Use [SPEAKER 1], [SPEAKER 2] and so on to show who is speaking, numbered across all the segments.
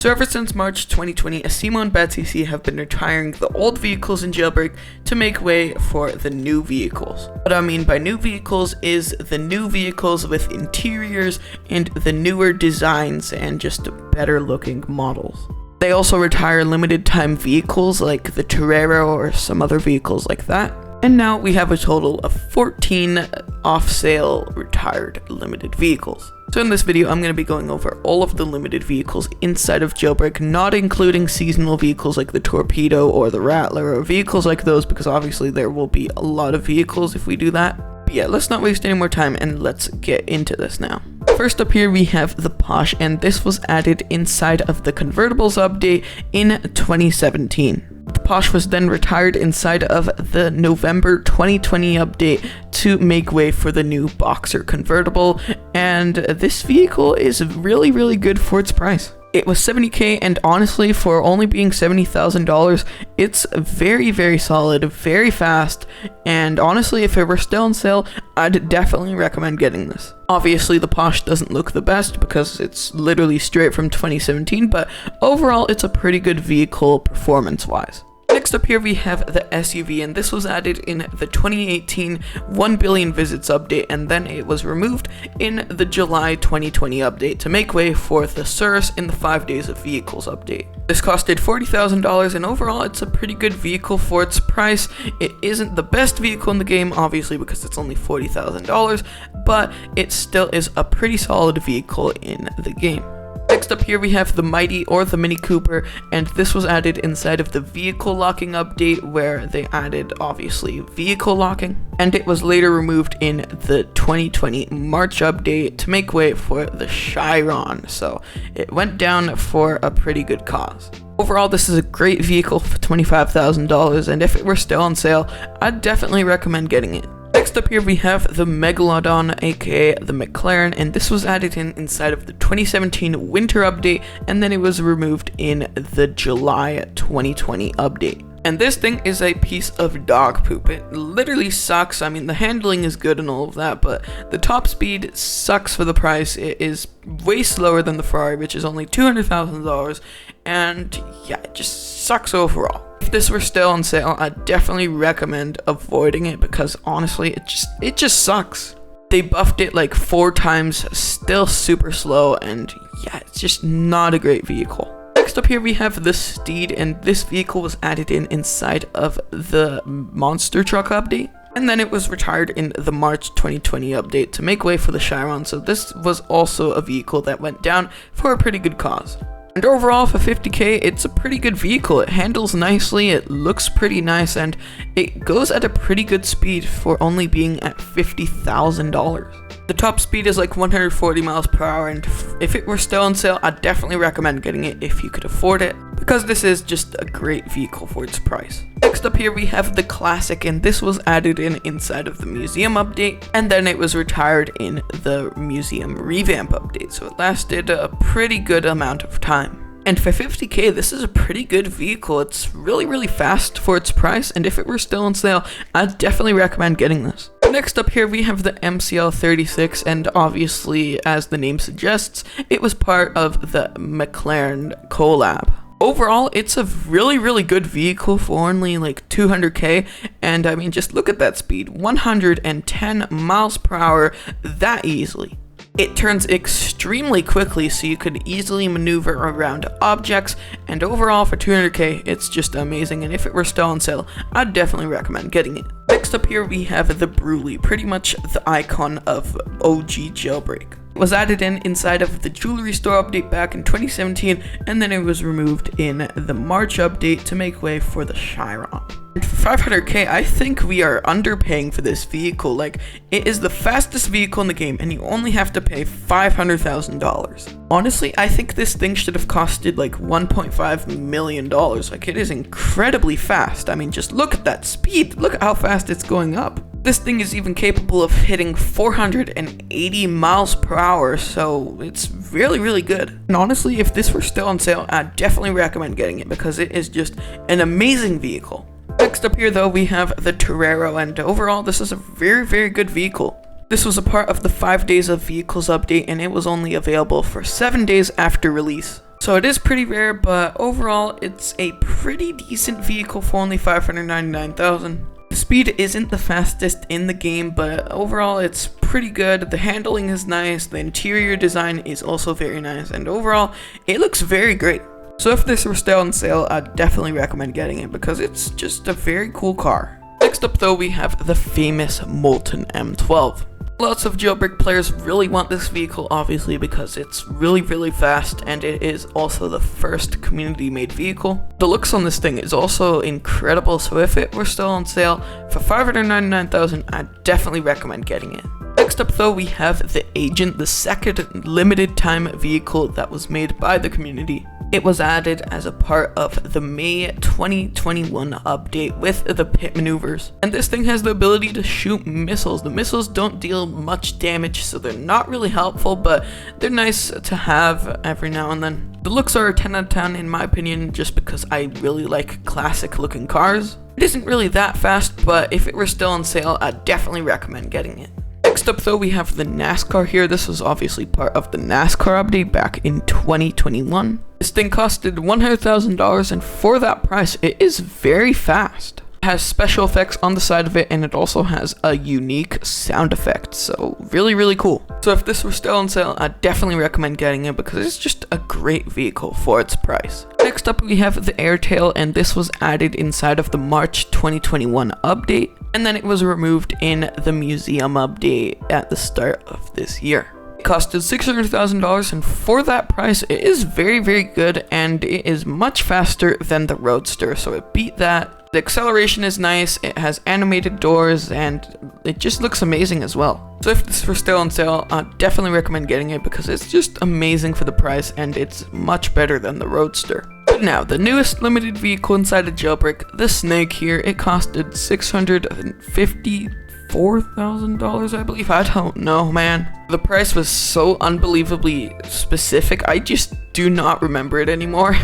[SPEAKER 1] So ever since March 2020, Asimo and BadCC have been retiring the old vehicles in Jailbreak to make way for the new vehicles. What I mean by new vehicles is the new vehicles with interiors and the newer designs and just better looking models. They also retire limited time vehicles like the Torero or some other vehicles like that. And now we have a total of 14 off-sale retired limited vehicles. So in this video, I'm going to be going over all of the limited vehicles inside of Jailbreak, not including seasonal vehicles like the Torpedo or the Rattler or vehicles like those, because obviously there will be a lot of vehicles if we do that. But yeah, let's not waste any more time and let's get into this now. First up here we have the Posh, and this was added inside of the Convertibles update in 2017. The Posh was then retired inside of the November 2020 update to make way for the new Boxer convertible, and this vehicle is really good for its price. It was $70,000, and honestly, for only being $70,000, it's very solid, very fast, and honestly, if it were still on sale, I'd definitely recommend getting this. Obviously, the Posh doesn't look the best because it's literally straight from 2017, but overall, it's a pretty good vehicle performance-wise. Next up here we have the SUV, and this was added in the 2018 1 billion visits update, and then it was removed in the July 2020 update to make way for the Surus in the 5 days of vehicles update. This costed $40,000, and overall it's a pretty good vehicle for its price. It isn't the best vehicle in the game, obviously, because it's only $40,000, but it still is a pretty solid vehicle in the game. Next up here we have the Mighty, or the Mini Cooper, and this was added inside of the vehicle locking update, where they added obviously vehicle locking, and it was later removed in the 2020 March update to make way for the Chiron, so it went down for a pretty good cause. Overall, this is a great vehicle for $25,000, and if it were still on sale, I'd definitely recommend getting it. Next up here we have the Megalodon, aka the McLaren, and this was added inside of the 2017 winter update, and then it was removed in the July 2020 update. And this thing is a piece of dog poop. It literally sucks. I mean, the handling is good and all of that, but the top speed sucks for the price. It is way slower than the Ferrari, which is only $200,000, and yeah, it just sucks overall. If this were still on sale, I'd definitely recommend avoiding it because honestly, it just sucks. They buffed it like 4 times, still super slow, and yeah, it's just not a great vehicle. Next up here we have the Steed, and this vehicle was added inside of the Monster Truck update, and then it was retired in the March 2020 update to make way for the Chiron, so this was also a vehicle that went down for a pretty good cause. And overall, for $50,000, it's a pretty good vehicle. It handles nicely, it looks pretty nice, and it goes at a pretty good speed for only being at $50,000. The top speed is like 140 miles per hour, and if it were still on sale, I'd definitely recommend getting it if you could afford it, because this is just a great vehicle for its price. Next up here we have the Classic, and this was added inside of the museum update, and then it was retired in the museum revamp update, so it lasted a pretty good amount of time. And for $50,000, this is a pretty good vehicle. It's really fast for its price, and if it were still on sale, I'd definitely recommend getting this. Next up here we have the MCL36, and obviously, as the name suggests, it was part of the McLaren collab. Overall, it's a really good vehicle for only like $200,000, and I mean, just look at that speed, 110 miles per hour that easily. It turns extremely quickly, so you could easily maneuver around objects, and overall for $200,000, it's just amazing, and if it were still on sale, I'd definitely recommend getting it. Next up here we have the Bruley, pretty much the icon of OG Jailbreak. It was added inside of the jewelry store update back in 2017, and then it was removed in the March update to make way for the Chiron. And for $500,000, I think we are underpaying for this vehicle. Like, it is the fastest vehicle in the game, and you only have to pay $500,000. Honestly, I think this thing should have costed like $1.5 million. Like, it is incredibly fast. I mean, just look at that speed. Look at how fast it's going up. This thing is even capable of hitting 480 miles per hour, so it's really good. And honestly, if this were still on sale, I'd definitely recommend getting it because it is just an amazing vehicle. Next up here though, we have the Torero, and overall this is a very good vehicle. This was a part of the 5 days of vehicles update, and it was only available for 7 days after release. So it is pretty rare, but overall it's a pretty decent vehicle for only 599,000. The speed isn't the fastest in the game, but overall it's pretty good. The handling is nice, the interior design is also very nice, and overall it looks very great. So if this were still on sale, I'd definitely recommend getting it because it's just a very cool car. Next up though, we have the famous Molten M12. Lots of Jailbreak players really want this vehicle, obviously, because it's really fast, and it is also the first community made vehicle. The looks on this thing is also incredible, so if it were still on sale for 599,000, I'd definitely recommend getting it. Next up though, we have the Agent, the second limited time vehicle that was made by the community. It was added as a part of the May 2021 update with the pit maneuvers. And this thing has the ability to shoot missiles. The missiles don't deal much damage, so they're not really helpful, but they're nice to have every now and then. The looks are a 10 out of 10 in my opinion, just because I really like classic looking cars. It isn't really that fast, but if it were still on sale, I'd definitely recommend getting it. Next up though, we have the NASCAR here. This was obviously part of the NASCAR update back in 2021. This thing costed $100,000, and for that price, it is very fast. It has special effects on the side of it, and it also has a unique sound effect, so really cool. So if this were still on sale, I'd definitely recommend getting it because it's just a great vehicle for its price. Next up, we have the Airtail, and this was added inside of the March 2021 update, and then it was removed in the museum update at the start of this year. It costed $600,000, and for that price, it is very good, and it is much faster than the Roadster, so it beat that. The acceleration is nice, it has animated doors, and it just looks amazing as well. So if this were still on sale, I'd definitely recommend getting it because it's just amazing for the price, and it's much better than the Roadster. But now, the newest limited vehicle inside of Jailbreak, the Snake here, it costed $654,000, I believe. I don't know, man. The price was so unbelievably specific, I just do not remember it anymore.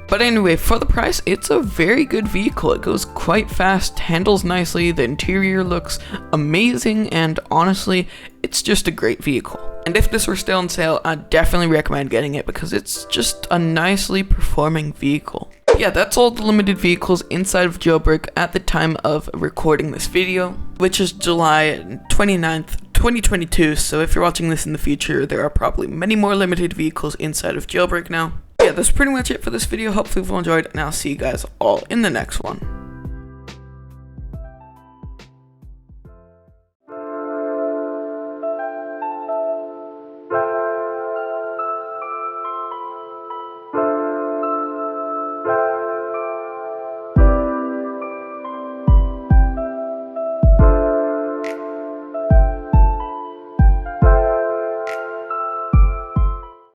[SPEAKER 1] But anyway, for the price, it's a very good vehicle. It goes quite fast, handles nicely, the interior looks amazing, and honestly, it's just a great vehicle. And if this were still on sale, I'd definitely recommend getting it because it's just a nicely performing vehicle. Yeah, that's all the limited vehicles inside of Jailbreak at the time of recording this video, which is July 29th, 2022. So if you're watching this in the future, there are probably many more limited vehicles inside of Jailbreak now. Yeah, that's pretty much it for this video. Hopefully you've all enjoyed, and I'll see you guys all in the next one.